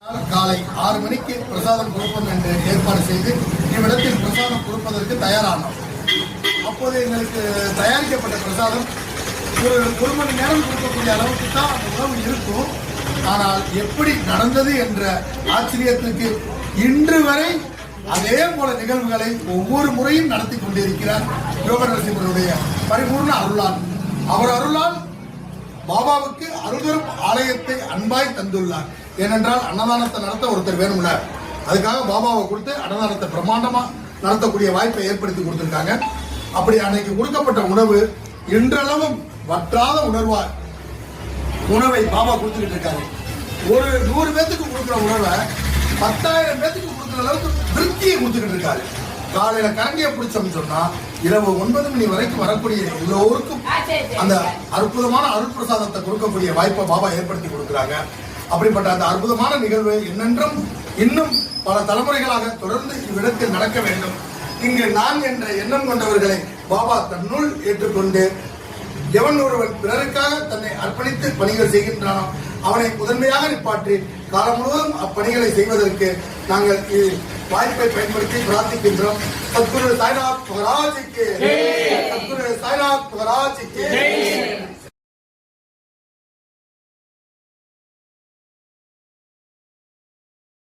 காலை 6 மணிக்கு பிரசாதம் கொடுப்போம் என்று ஏற்பாடு செய்து இவ்விடத்தில் பிரசாதம் கொடுப்பதற்கு தயாரானோம். அப்போது எங்களுக்கு தயாரிக்கப்பட்ட பிரசாதம் ஒரு மணி நேரம் கொடுக்கக்கூடிய அளவுக்கு தான் அந்த உணவு இருக்கும். ஆனால் எப்படி நடந்தது என்ற ஆச்சரியத்துக்கு இன்று வரை அதே போல நிகழ்வுகளை ஒவ்வொரு முறையும் நடத்தி கொண்டிருக்கிறார் யோக நரசிம்மருடைய பரிபூர்ண அருளால். அவர் அருளால் பாபாவுக்கு அருள்தரும் ஆலயத்தை அன்பாய் தந்துள்ளார். ஏனென்றால் அன்னதானத்தை நடத்த ஒருத்தர் வேணும்ல, அதுக்காக பாபாவை கொடுத்து அன்னதானத்தை பிரம்மாண்டமா நடத்தக்கூடிய வாய்ப்பை ஏற்படுத்தி கொடுத்திருக்காங்க. அப்படி அன்னைக்கு கொடுக்கப்பட்ட உணவு இன்றளவும் வற்றாத உணவை பாபா கொடுத்துக்கிட்டு இருக்காரு. ஒரு 100 பேத்துக்கு கொடுக்குற உணவை 10,000 பேத்துக்கு கொடுக்குற அளவுக்கு திருப்தியை கொடுத்துக்கிட்டு இருக்காரு. காலையில கரண்டியை பிடிச்சோம்னு சொன்னா இரவு 9 மணி வரைக்கும் வரக்கூடிய எல்லோருக்கும் அந்த அற்புதமான அருட்பிரசாதத்தை கொடுக்கக்கூடிய வாய்ப்பை பாபா ஏற்படுத்தி கொடுக்குறாங்க. அப்படிப்பட்ட அந்த அற்புதமான நிகழ்வு என்னென்றும் இன்னும் பல தலைமுறைகளாக தொடர்ந்து இவ்விடத்தில் நடக்க வேண்டும். இங்கு நான் என்ற எண்ணம் கொண்டவர்களை பாபா தன்னுள் ஏற்றுக்கொண்டு எவன் ஒருவன் பிறருக்காக தன்னை அர்ப்பணித்து பணிகள் செய்கின்றானோ அவனை முதன்மையாக நிப்பாற்றி காலம் முழுவதும் அப்பணிகளை செய்வதற்கு நாங்கள் வாய்ப்பை பயன்படுத்தி பிரார்த்திக்கின்றோம். சத்குரு சாய்நாத் மகாராஜுக்கு, சத்குரு சாய்நாத் மகாராஜுக்கு.